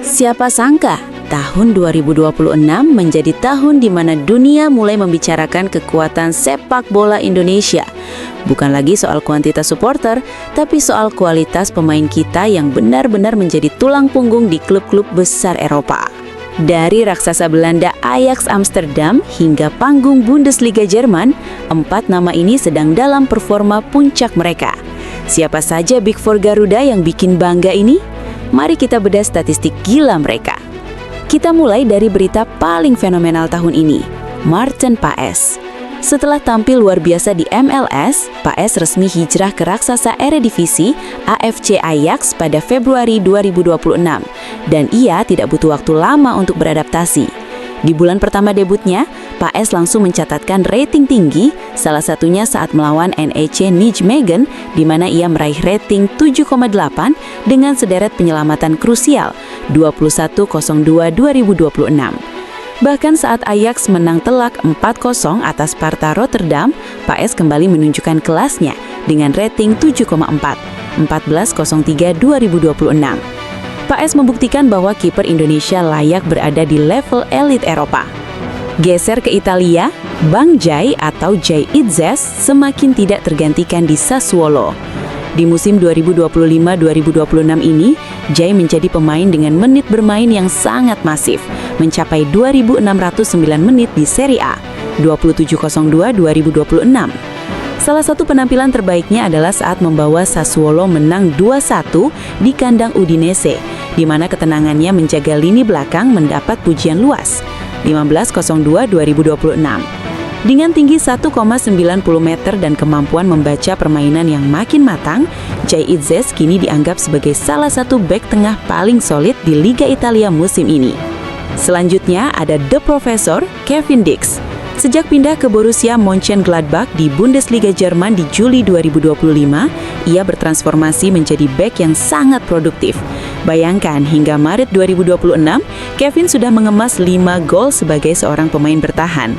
Siapa sangka tahun 2026 menjadi tahun di mana dunia mulai membicarakan kekuatan sepak bola Indonesia. Bukan lagi soal kuantitas supporter, tapi soal kualitas pemain kita yang benar-benar menjadi tulang punggung di klub-klub besar Eropa. Dari raksasa Belanda Ajax Amsterdam hingga panggung Bundesliga Jerman, 4 nama ini sedang dalam performa puncak mereka. Siapa saja Big Four Garuda yang bikin bangga ini? Mari kita bedah statistik gila mereka. Kita mulai dari berita paling fenomenal tahun ini, Maarten Paes. Setelah tampil luar biasa di MLS, Paes resmi hijrah ke raksasa Eredivisie AFC Ajax pada Februari 2026 dan ia tidak butuh waktu lama untuk beradaptasi. Di bulan pertama debutnya, Paes langsung mencatatkan rating tinggi, salah satunya saat melawan NEC Nijmegen, di mana ia meraih rating 7,8 dengan sederet penyelamatan krusial 21.02.2026. Bahkan saat Ajax menang telak 4-0 atas Sparta Rotterdam, Paes kembali menunjukkan kelasnya dengan rating 7,4, 14.03.2026. Paes membuktikan bahwa kiper Indonesia layak berada di level elit Eropa. Geser ke Italia, Bang Jai atau Jai Itzes semakin tidak tergantikan di Sassuolo. Di musim 2025-2026 ini, Jai menjadi pemain dengan menit bermain yang sangat masif, mencapai 2.609 menit di Serie A, 27.02.2026. Salah satu penampilan terbaiknya adalah saat membawa Sassuolo menang 2-1 di kandang Udinese, di mana ketenangannya menjaga lini belakang mendapat pujian luas, 15.02.2026. Dengan tinggi 1,90 meter dan kemampuan membaca permainan yang makin matang, Jai Itzes kini dianggap sebagai salah satu bek tengah paling solid di Liga Italia musim ini. Selanjutnya ada The Professor, Kevin Dix. Sejak pindah ke Borussia Mönchengladbach di Bundesliga Jerman di Juli 2025, ia bertransformasi menjadi bek yang sangat produktif. Bayangkan, hingga Maret 2026, Kevin sudah mengemas 5 gol sebagai seorang pemain bertahan.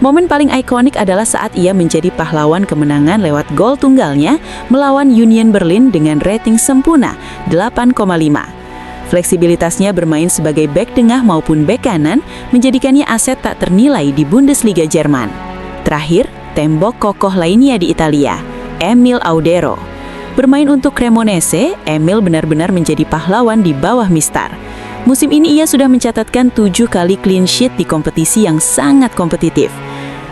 Momen paling ikonik adalah saat ia menjadi pahlawan kemenangan lewat gol tunggalnya melawan Union Berlin dengan rating sempurna 8,5. Fleksibilitasnya bermain sebagai bek tengah maupun bek kanan menjadikannya aset tak ternilai di Bundesliga Jerman. Terakhir, tembok kokoh lainnya di Italia, Emil Audero. Bermain untuk Cremonese, Emil benar-benar menjadi pahlawan di bawah Mistar. Musim ini ia sudah mencatatkan 7 kali clean sheet di kompetisi yang sangat kompetitif.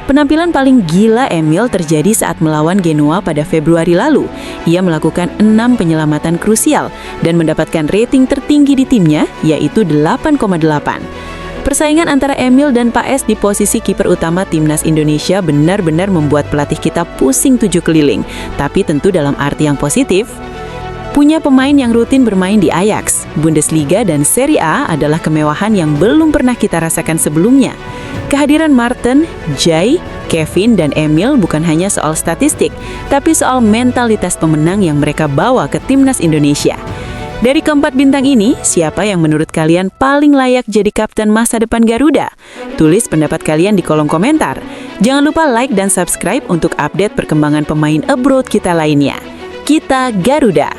Penampilan paling gila Emil terjadi saat melawan Genoa pada Februari lalu. Ia melakukan 6 penyelamatan krusial dan mendapatkan rating tertinggi di timnya, yaitu 8,8. Persaingan antara Emil dan Paes di posisi kiper utama timnas Indonesia benar-benar membuat pelatih kita pusing 7 keliling, tapi tentu dalam arti yang positif. Punya pemain yang rutin bermain di Ajax, Bundesliga dan Serie A adalah kemewahan yang belum pernah kita rasakan sebelumnya. Kehadiran Maarten, Jai, Kevin, dan Emil bukan hanya soal statistik, tapi soal mentalitas pemenang yang mereka bawa ke timnas Indonesia. Dari keempat bintang ini, siapa yang menurut kalian paling layak jadi kapten masa depan Garuda? Tulis pendapat kalian di kolom komentar. Jangan lupa like dan subscribe untuk update perkembangan pemain abroad kita lainnya. Kita Garuda.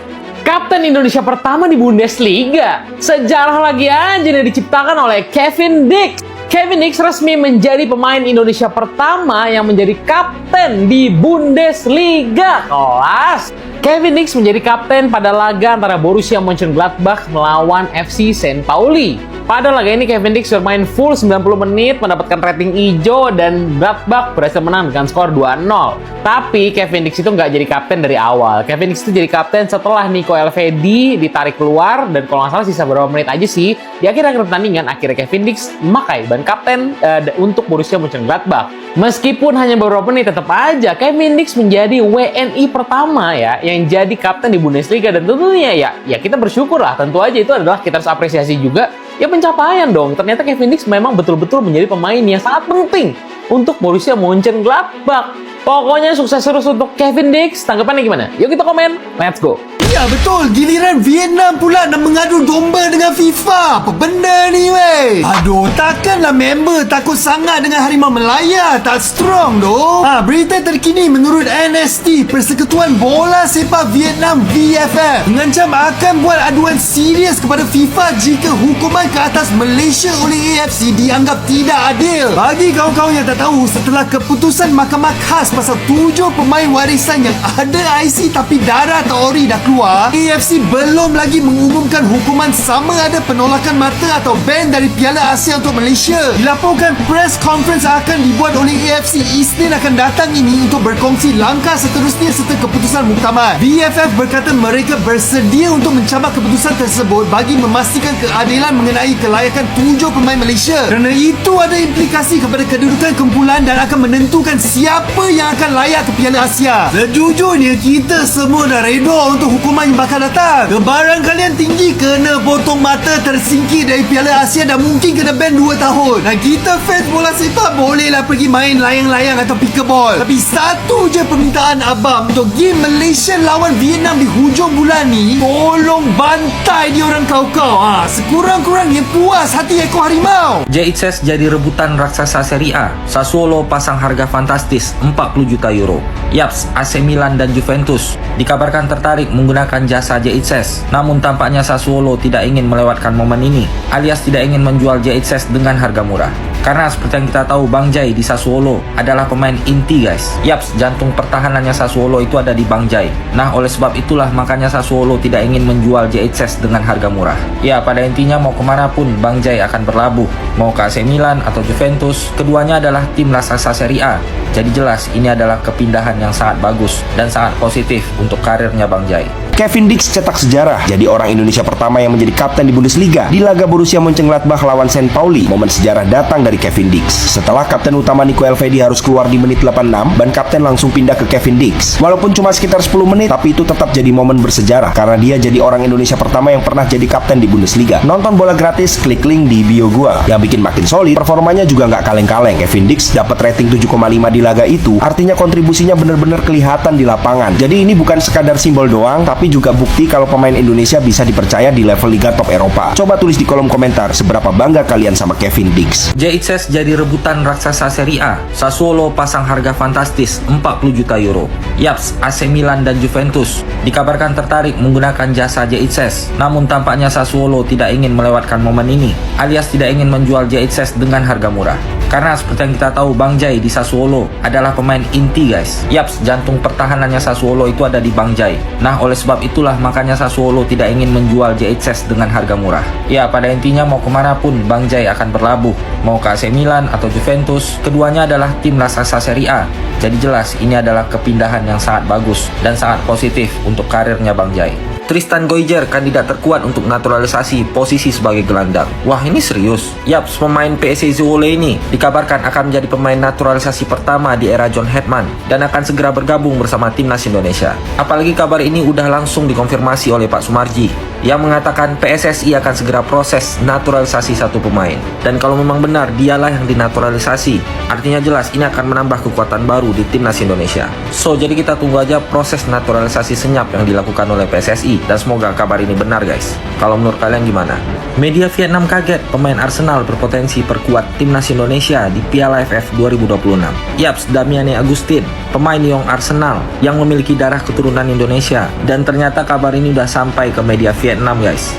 Kapten Indonesia pertama di Bundesliga. Sejarah lagi aja yang diciptakan oleh Kevin Dix. Kevin Dix resmi menjadi pemain Indonesia pertama yang menjadi kapten di Bundesliga. Kelas! Kevin Dix menjadi kapten pada laga antara Borussia Mönchengladbach melawan FC St. Pauli. Pada laga ini Kevin Dix bermain full 90 menit, mendapatkan rating hijau dan Gladbach berhasil menang dengan skor 2-0. Tapi Kevin Dix itu nggak jadi kapten dari awal. Kevin Dix itu jadi kapten setelah Nico Elvedi ditarik keluar dan kalau nggak salah sisa beberapa menit aja sih. Di akhir-akhir pertandingan akhirnya Kevin Dix memakai ban kapten untuk Borussia Mönchengladbach. Meskipun hanya beberapa menit, tetap aja Kevin Dix menjadi WNI pertama ya yang jadi kapten di Bundesliga dan tentunya ya kita bersyukur lah. Tentu aja itu adalah kita harus apresiasi juga. Ya pencapaian dong, ternyata Kevin Dix memang betul-betul menjadi pemain yang sangat penting untuk Borussia Mönchengladbach. Pokoknya sukses terus untuk Kevin Dix. Tanggapannya gimana? Yuk kita komen. Let's go. Ya betul, giliran Vietnam pula nak mengadu domba dengan FIFA. Apa benda ni weh? Aduh, takkanlah member takut sangat dengan Harimau Melaya. Tak strong doh. Berita terkini menurut NST, Persekutuan Bola Sepak Vietnam VFF mengancam akan buat aduan serius kepada FIFA jika hukuman ke atas Malaysia oleh AFC dianggap tidak adil. Bagi kawan-kawan yang tak tahu, setelah keputusan Mahkamah Khas pasal 7 pemain warisan yang ada IC tapi darah tak ori dah keluar, AFC belum lagi mengumumkan hukuman sama ada penolakan mata atau ban dari Piala Asia untuk Malaysia. Dilaporkan press conference akan dibuat oleh AFC Isnin akan datang ini untuk berkongsi langkah seterusnya serta keputusan muktamar. VFF berkata mereka bersedia untuk mencabar keputusan tersebut bagi memastikan keadilan mengenai kelayakan 7 pemain Malaysia. Kerana itu ada implikasi kepada kedudukan kumpulan dan akan menentukan siapa yang akan layak ke Piala Asia. Sejujurnya kita semua dah reda untuk hukuman yang bakal datang. Kebaran kalian tinggi kena potong mata, tersingkir dari Piala Asia dan mungkin kena ban 2 tahun. Dan kita fans bola sepak bolehlah pergi main layang-layang atau pickleball. Tapi satu je permintaan abang untuk game Malaysia lawan Vietnam di hujung bulan ni, tolong bantai dia orang kau-kau. Sekurang-kurangnya puas hati ekor harimau. JITZES jadi rebutan raksasa Serie A. Sassuolo pasang harga fantastis 40 juta euro. Yaps, AC Milan dan Juventus dikabarkan tertarik menggunakan jasa JITZES. Namun tampaknya Sassuolo tidak ingin melewatkan momen ini, alias tidak ingin menjual JITZES dengan harga murah. Karena seperti yang kita tahu, Bang Jai di Sassuolo adalah pemain inti guys. Yaps, jantung pertahanannya Sassuolo itu ada di Bang Jai. Nah, oleh sebab itulah makanya Sassuolo tidak ingin menjual JITZES dengan harga murah. Ya, pada intinya mau kemana pun Bang Jai akan berlabuh. Mau ke AC Milan atau Juventus, keduanya adalah tim raksasa Serie A. Jadi jelas ini adalah kepindahan yang sangat bagus dan sangat positif untuk karirnya Bang Jai. Kevin Dix cetak sejarah, jadi orang Indonesia pertama yang menjadi kapten di Bundesliga. Di laga Borussia Mönchengladbach lawan St. Pauli, momen sejarah datang dari Kevin Dix. Setelah kapten utama Nico Elvedi harus keluar di menit 86, ban kapten langsung pindah ke Kevin Dix. Walaupun cuma sekitar 10 menit, tapi itu tetap jadi momen bersejarah karena dia jadi orang Indonesia pertama yang pernah jadi kapten di Bundesliga. Nonton bola gratis, klik link di bio gua. Yang bikin makin solid, performanya juga nggak kaleng-kaleng. Kevin Dix dapat rating 7,5 di laga itu, artinya kontribusinya benar-benar kelihatan di lapangan. Jadi ini bukan sekadar simbol doang, tapi juga bukti kalau pemain Indonesia bisa dipercaya di level Liga Top Eropa. Coba tulis di kolom komentar seberapa bangga kalian sama Kevin Dix. JITZES jadi rebutan raksasa Serie A. Sassuolo pasang harga fantastis 40 juta euro. Yaps, AC Milan dan Juventus dikabarkan tertarik menggunakan jasa JITZES. Namun tampaknya Sassuolo tidak ingin melewatkan momen ini, alias tidak ingin menjual JITZES dengan harga murah. Karena seperti yang kita tahu, Bang Jai di Sassuolo adalah pemain inti guys. Yaps, jantung pertahanannya Sassuolo itu ada di Bang Jai. Nah, oleh sebab itulah makanya Sassuolo tidak ingin menjual JITZES dengan harga murah. Ya, pada intinya mau kemana pun Bang Jai akan berlabuh. Mau ke AC Milan atau Juventus, keduanya adalah tim raksasa Serie A. Jadi jelas ini adalah kepindahan yang sangat bagus dan sangat positif untuk karirnya Bang Jai. Tristan Goijer kandidat terkuat untuk naturalisasi posisi sebagai gelandang. Wah, ini serius. Yaps, pemain PSV Zwolle ini dikabarkan akan menjadi pemain naturalisasi pertama di era John Hetman dan akan segera bergabung bersama timnas Indonesia. Apalagi kabar ini udah langsung dikonfirmasi oleh Pak Sumarji yang mengatakan PSSI akan segera proses naturalisasi satu pemain. Dan kalau memang benar dialah yang dinaturalisasi, artinya jelas ini akan menambah kekuatan baru di timnas Indonesia. So, jadi kita tunggu aja proses naturalisasi senyap yang dilakukan oleh PSSI. Dan semoga kabar ini benar guys. Kalau menurut kalian gimana? Media Vietnam kaget pemain Arsenal berpotensi perkuat timnas Indonesia di Piala AFF 2026. Yaps, Damiani Agustin, pemain Young Arsenal yang memiliki darah keturunan Indonesia. Dan ternyata kabar ini udah sampai ke media Vietnam guys.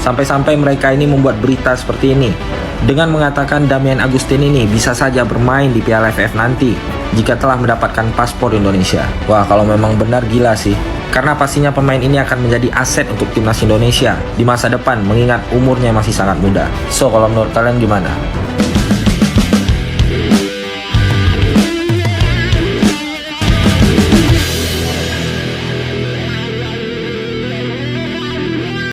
Sampai-sampai mereka ini membuat berita seperti ini dengan mengatakan Damian Agustin ini bisa saja bermain di Piala AFF nanti jika telah mendapatkan paspor Indonesia. Wah, kalau memang benar gila sih. Karena pastinya pemain ini akan menjadi aset untuk timnas Indonesia di masa depan mengingat umurnya masih sangat muda. So, kalau menurut kalian gimana?